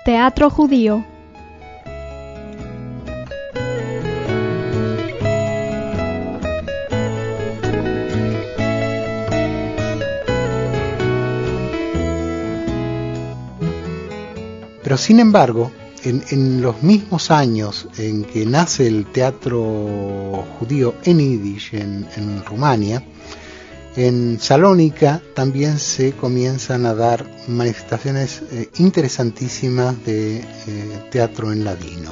Teatro judío. Pero sin embargo, en los mismos años en que nace el teatro judío en Yiddish en Rumania, en Salónica también se comienzan a dar manifestaciones interesantísimas de teatro en ladino.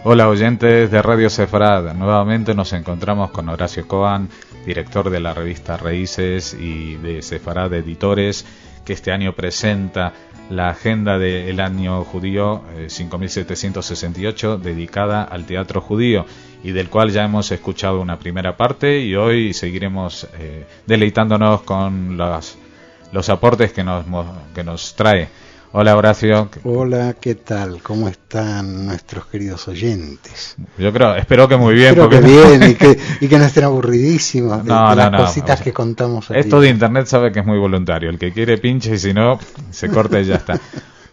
Hola oyentes de Radio Sefarad, nuevamente nos encontramos con Horacio Cohen, director de la revista Raíces y de Sefarad Editores, que este año presenta la agenda del año judío 5768 dedicada al teatro judío y del cual ya hemos escuchado una primera parte y hoy seguiremos deleitándonos con los aportes que nos trae. Hola Horacio. Hola, ¿qué tal? ¿Cómo están nuestros queridos oyentes? Espero que muy bien. Espero que bien y que no estén aburridísimos de las cositas que contamos aquí. Esto de internet sabe que es muy voluntario, el que quiere pinche y si no, se corta y ya está.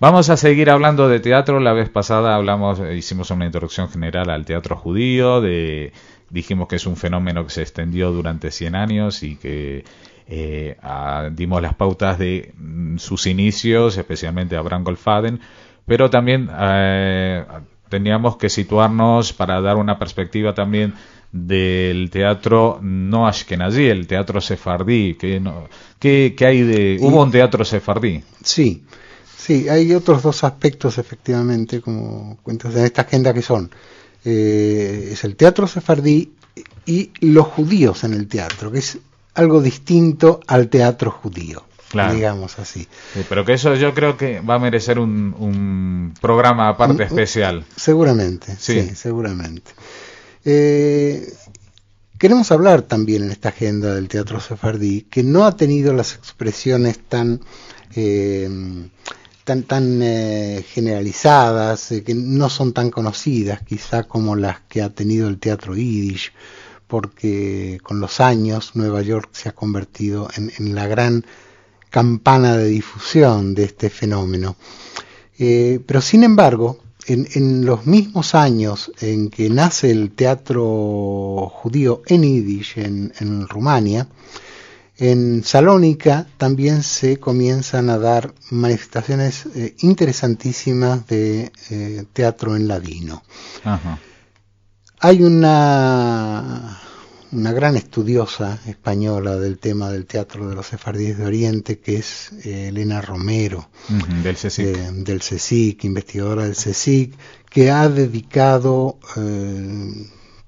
Vamos a seguir hablando de teatro. La vez pasada hicimos una introducción general al teatro judío, dijimos que es un fenómeno que se extendió durante 100 años y que dimos las pautas de sus inicios, especialmente Abraham Goldfaden, pero también teníamos que situarnos para dar una perspectiva también del teatro no ashkenazí, el teatro sefardí. ¿Qué hay de? ¿Hubo un teatro sefardí? Sí, hay otros dos aspectos efectivamente, como cuentas en esta agenda, que son es el teatro sefardí y los judíos en el teatro, que es algo distinto al teatro judío, claro, digamos así. Sí, pero que eso yo creo que va a merecer un programa aparte especial. Seguramente, sí seguramente. Queremos hablar también en esta agenda del teatro sefardí, que no ha tenido las expresiones tan generalizadas, que no son tan conocidas quizá como las que ha tenido el teatro yiddish, porque con los años Nueva York se ha convertido en la gran campana de difusión de este fenómeno. Pero sin embargo, en los mismos años en que nace el teatro judío en Yiddish en Rumania, en Salónica también se comienzan a dar manifestaciones interesantísimas de teatro en ladino. Ajá. Hay una gran estudiosa española del tema del teatro de los sefardíes de Oriente, que es Elena Romero, del CSIC, investigadora del CSIC, que ha dedicado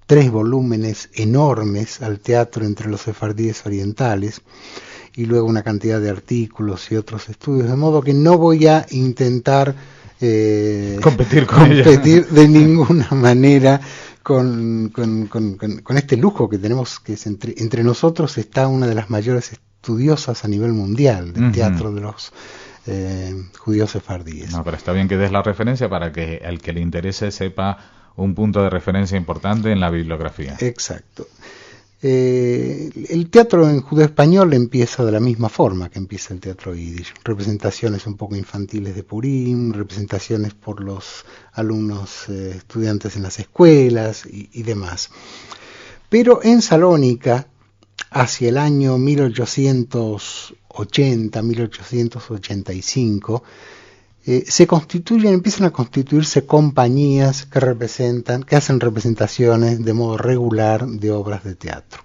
3 volúmenes enormes al teatro entre los sefardíes orientales y luego una cantidad de artículos y otros estudios, de modo que no voy a intentar competir de ninguna manera con este lujo que tenemos, que es entre nosotros está una de las mayores estudiosas a nivel mundial del teatro de los judíos sefardíes. No, pero está bien que des la referencia para que al que le interese sepa un punto de referencia importante en la bibliografía. Exacto. El teatro en judeo español empieza de la misma forma que empieza el teatro yiddish. Representaciones un poco infantiles de Purim, representaciones por los alumnos estudiantes en las escuelas y demás. Pero en Salónica, hacia el año 1880-1885, empiezan a constituirse compañías que hacen representaciones de modo regular de obras de teatro.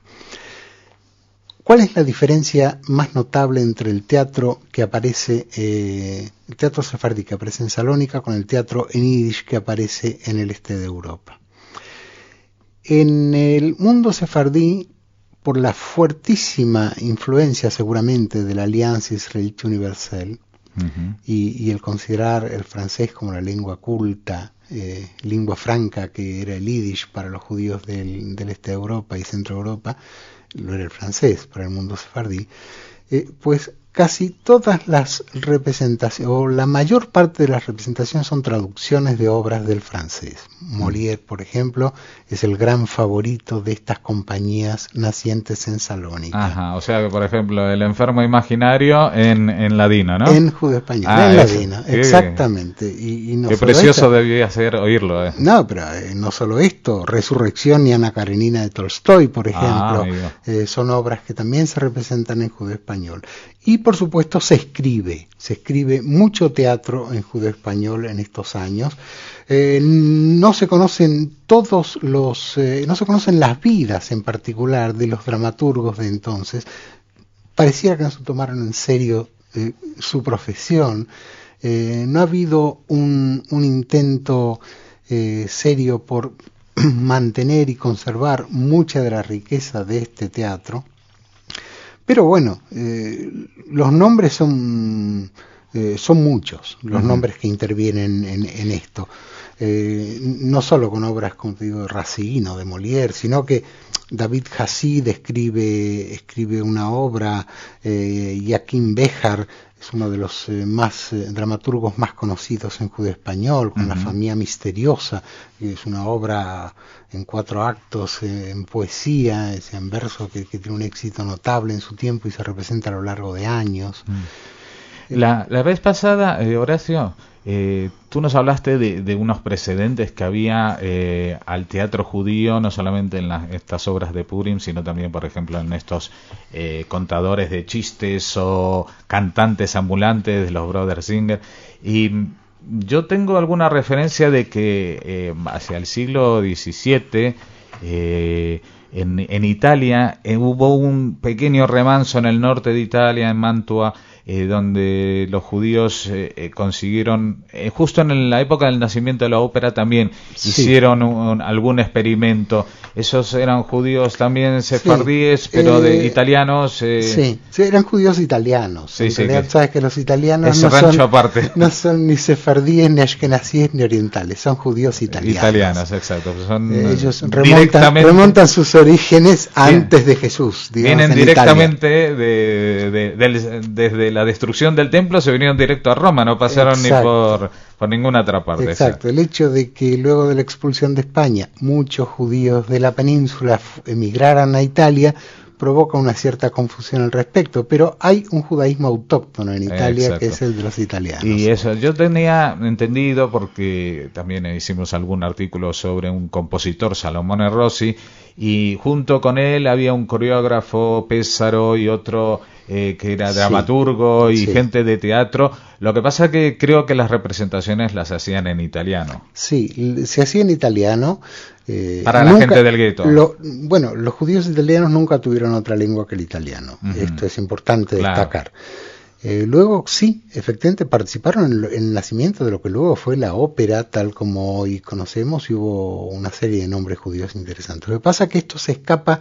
¿Cuál es la diferencia más notable entre el teatro el teatro sefardí que aparece en Salónica con el teatro en Yiddish que aparece en el este de Europa? En el mundo sefardí, por la fuertísima influencia seguramente de la Alianza Israelita Universal, y el considerar el francés como la lengua culta, lengua franca que era el yiddish para los judíos del este de Europa y centro de Europa, lo era el francés para el mundo sefardí, pues casi todas las representaciones, o la mayor parte de las representaciones son traducciones de obras del francés. Molière, por ejemplo, es el gran favorito de estas compañías nacientes en Salónica. Ajá, o sea que, por ejemplo, El enfermo imaginario en ladino, ¿no? En judeo-español, en ladino, exactamente. Y no qué precioso debía ser oírlo. No, pero no solo esto, Resurrección y Ana Karenina de Tolstoy, por ejemplo, son obras que también se representan en judeo-español. Y por supuesto se escribe mucho teatro en judeo-español en estos años. No se conocen no se conocen las vidas en particular de los dramaturgos de entonces. Pareciera que no se tomaron en serio su profesión. No ha habido un intento serio por mantener y conservar mucha de la riqueza de este teatro. Pero bueno, los nombres son muchos, los nombres que intervienen en esto. No solo con obras, como te digo, de Racine o de Molière, sino que David Hassid escribe una obra, Joachim Béjar es uno de los dramaturgos más conocidos en judeo-español, con La familia misteriosa, que es una obra en 4 actos, en poesía, en verso, que tiene un éxito notable en su tiempo y se representa a lo largo de años. La vez pasada, Horacio, tú nos hablaste de unos precedentes que había al teatro judío, no solamente en estas obras de Purim, sino también, por ejemplo, en estos contadores de chistes o cantantes ambulantes de los Brothers Singer. Y yo tengo alguna referencia de que hacia el siglo XVII, en Italia, hubo un pequeño remanso en el norte de Italia, en Mantua, donde los judíos consiguieron, justo en la época del nacimiento de la ópera también hicieron algún experimento. Esos eran judíos también sefardíes, pero de italianos. Sí, eran judíos italianos. En realidad, sabes que los italianos no son ni sefardíes, ni ashkenazíes, ni orientales, son judíos italianos. Italianos, exacto. Ellos remontan sus orígenes antes de Jesús. Vienen directamente desde la destrucción del templo, se vinieron directo a Roma, no pasaron ni por ninguna otra parte. Exacto, el hecho de que luego de la expulsión de España muchos judíos de la península emigraran a Italia provoca una cierta confusión al respecto, pero hay un judaísmo autóctono en Italia que es el de los italianos. Y eso, yo tenía entendido, porque también hicimos algún artículo sobre un compositor, Salomone Rossi, y junto con él había un coreógrafo, Pesaro, y otro que era dramaturgo y gente de teatro. Lo que pasa que creo que las representaciones las hacían en italiano. Sí, se hacía en italiano. Para la gente del gueto. Bueno, los judíos italianos nunca tuvieron otra lengua que el italiano. Esto es importante destacar. Luego sí, efectivamente participaron en el nacimiento de lo que luego fue la ópera, tal como hoy conocemos, y hubo una serie de nombres judíos interesantes. Lo que pasa es que esto se escapa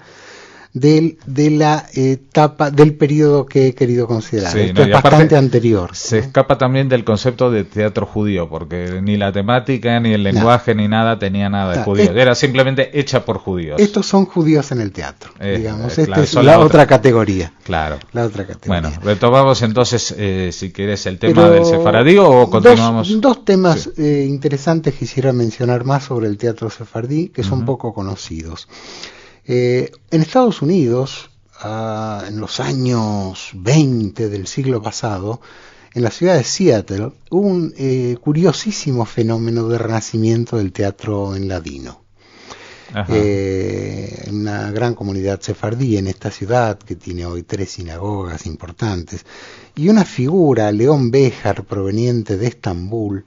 de la etapa, del periodo que he querido considerar. Esto es bastante anterior. Se escapa también del concepto de teatro judío, porque ni la temática, ni el lenguaje, ni nada tenía nada de judío. Era simplemente hecha por judíos. Estos son judíos en el teatro, digamos. Esta es la otra categoría. Claro. La otra categoría. Bueno, retomamos entonces, si quieres, el tema del sefaradí o continuamos. Dos temas interesantes quisiera mencionar más sobre el teatro sefardí, que son poco conocidos. En Estados Unidos, en los años 20 del siglo pasado, en la ciudad de Seattle, hubo un curiosísimo fenómeno de renacimiento del teatro en ladino. Una gran comunidad sefardí en esta ciudad, que tiene hoy 3 sinagogas importantes, y una figura, León Béjar, proveniente de Estambul,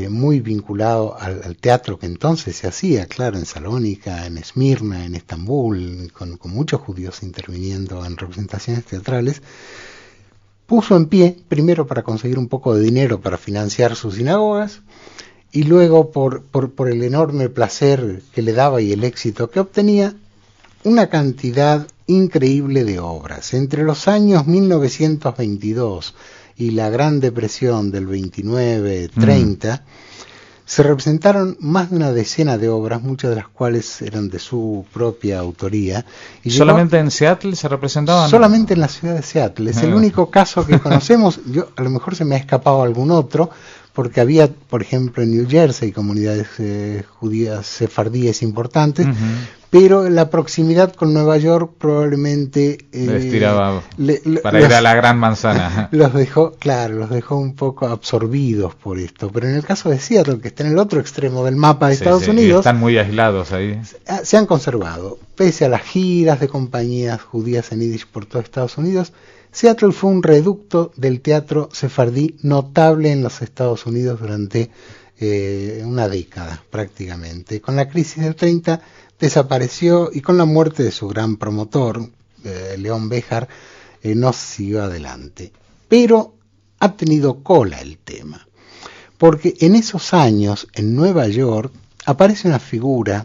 muy vinculado al teatro que entonces se hacía, claro, en Salónica, en Esmirna, en Estambul, con muchos judíos interviniendo en representaciones teatrales, puso en pie, primero para conseguir un poco de dinero para financiar sus sinagogas, y luego por el enorme placer que le daba y el éxito que obtenía, una cantidad increíble de obras. Entre los años 1922 y la Gran Depresión del 29-30, se representaron más de una decena de obras, muchas de las cuales eran de su propia autoría. Y ¿solamente en Seattle se representaban? Solamente en la ciudad de Seattle. Es el único caso que conocemos. Yo, a lo mejor se me ha escapado algún otro, porque había, por ejemplo, en New Jersey comunidades judías sefardíes importantes, pero la proximidad con Nueva York probablemente les tiraba para ir a la Gran Manzana. Los dejó un poco absorbidos por esto. Pero en el caso de Seattle, que está en el otro extremo del mapa de Estados Unidos, están muy aislados ahí. Se han conservado, pese a las giras de compañías judías en Yiddish por todo Estados Unidos. Seattle fue un reducto del teatro sefardí notable en los Estados Unidos durante una década prácticamente. Con la crisis del 30 desapareció, y con la muerte de su gran promotor, León Béjar, no siguió adelante. Pero ha tenido cola el tema, porque en esos años en Nueva York aparece una figura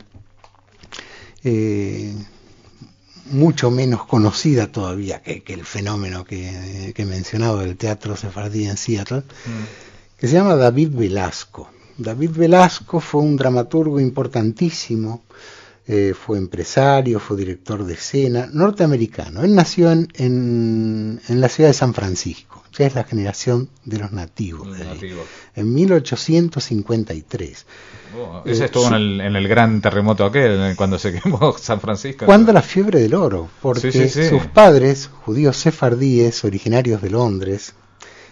mucho menos conocida todavía que el fenómeno que he mencionado del teatro sefardí en Seattle, que se llama David Belasco. David Belasco fue un dramaturgo importantísimo, fue empresario, fue director de escena, norteamericano. Él nació en la ciudad de San Francisco, ya es la generación de los nativos. En 1853. Ese estuvo en el gran terremoto aquel, cuando se quemó San Francisco. Cuando la fiebre del oro, porque sus padres, judíos sefardíes, originarios de Londres,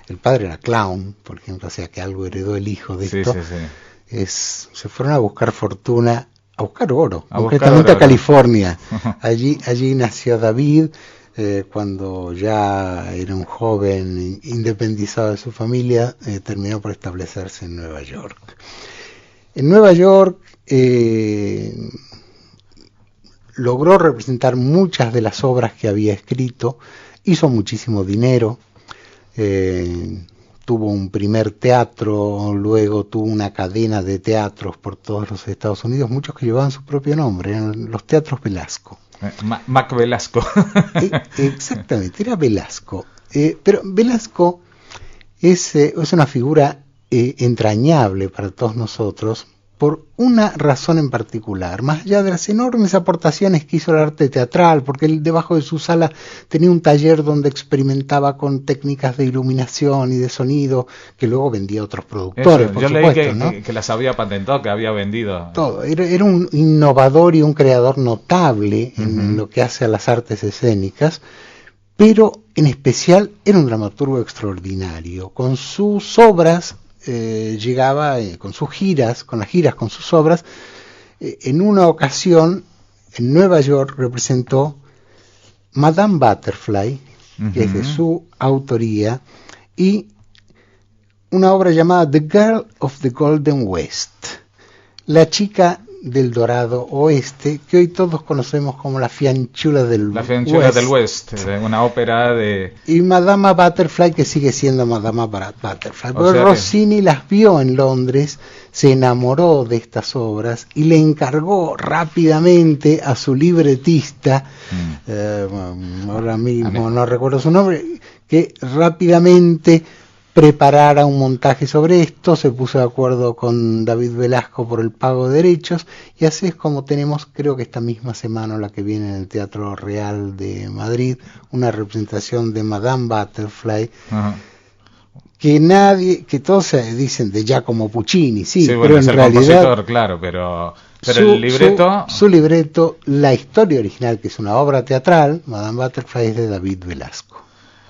el padre era clown, por ejemplo, o sea que algo heredó el hijo de esto, se fueron a buscar fortuna, a buscar oro, concretamente a California. Allí nació David, cuando ya era un joven independizado de su familia, terminó por establecerse en Nueva York. En Nueva York logró representar muchas de las obras que había escrito, hizo muchísimo dinero, tuvo un primer teatro, luego tuvo una cadena de teatros por todos los Estados Unidos, muchos que llevaban su propio nombre, eran los teatros Belasco. Mac Velasco. Exactamente, era Belasco. Pero Belasco es una figura entrañable para todos nosotros por una razón en particular, más allá de las enormes aportaciones que hizo el arte teatral, porque él debajo de su sala tenía un taller donde experimentaba con técnicas de iluminación y de sonido que luego vendía a otros productores. Yo leí que las había patentado, que había vendido. Todo, era un innovador y un creador notable en lo que hace a las artes escénicas, pero en especial era un dramaturgo extraordinario. Con sus obras llegaba, con sus obras, en una ocasión en Nueva York representó Madame Butterfly, que es de su autoría, y una obra llamada The Girl of the Golden West, la chica del dorado oeste, que hoy todos conocemos como la Fianchula del West, una ópera de... Y Madama Butterfly, que sigue siendo Madama Butterfly. Pero Rossini las vio en Londres, se enamoró de estas obras y le encargó rápidamente a su libretista, ahora mismo no recuerdo su nombre, que rápidamente preparara un montaje sobre esto. Se puso de acuerdo con David Belasco por el pago de derechos, y así es como tenemos, creo que esta misma semana o la que viene, en el Teatro Real de Madrid, una representación de Madame Butterfly. Que todos se dicen de Giacomo Puccini, bueno, pero en realidad, claro, pero el libreto... Su libreto, la historia original, que es una obra teatral, Madame Butterfly, es de David Belasco.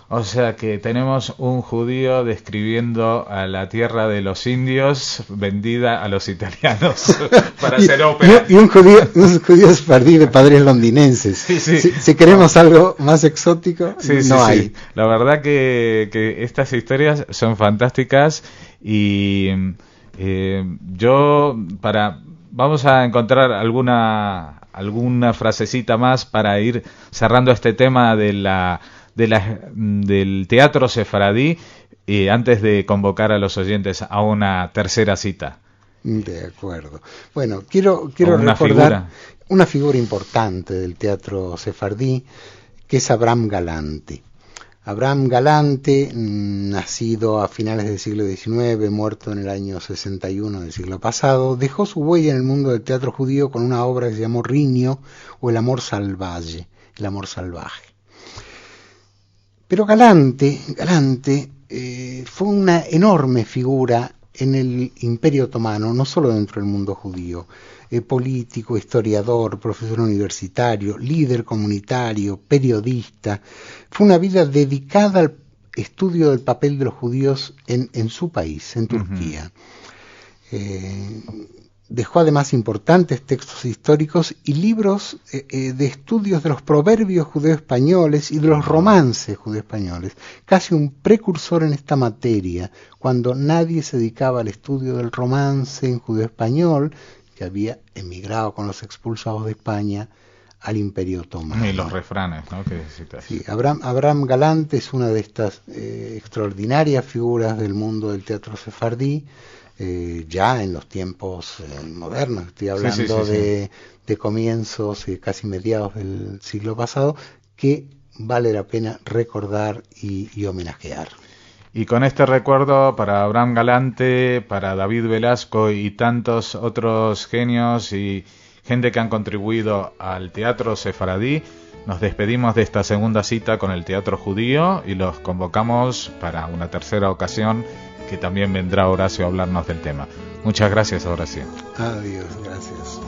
O sea que tenemos un judío describiendo a la tierra de los indios vendida a los italianos para hacer ópera. Y un judío sefardí de padres londinenses. Si queremos algo más exótico, no hay. La verdad que estas historias son fantásticas, y vamos a encontrar alguna frasecita más para ir cerrando este tema del teatro sefaradí, antes de convocar a los oyentes a una tercera cita. De acuerdo. Bueno, quiero recordar una figura importante del teatro sefardí, que es Abraham Galante. Abraham Galante, nacido a finales del siglo XIX, muerto en el año 61 del siglo pasado, dejó su huella en el mundo del teatro judío con una obra que se llamó Riño, o El amor salvaje, el amor salvaje. Pero Galante fue una enorme figura en el Imperio Otomano, no solo dentro del mundo judío. Político, historiador, profesor universitario, líder comunitario, periodista. Fue una vida dedicada al estudio del papel de los judíos en su país, en Turquía. Dejó además importantes textos históricos y libros de estudios de los proverbios judeo-españoles y de los romances judeo-españoles, casi un precursor en esta materia, cuando nadie se dedicaba al estudio del romance en judeo-español, que había emigrado con los expulsados de España al Imperio Otomano. Y los refranes, ¿no? Sí, Abraham Galante es una de estas extraordinarias figuras del mundo del teatro sefardí, ya en los tiempos modernos. Estoy hablando de comienzos, casi mediados del siglo pasado, que vale la pena recordar y homenajear. Y con este recuerdo para Abraham Galante, para David Velasco y tantos otros genios y gente que han contribuido al teatro sefaradí, nos despedimos de esta segunda cita con el teatro judío y los convocamos para una tercera ocasión, que también vendrá Horacio a hablarnos del tema. Muchas gracias, Horacio. Adiós, gracias.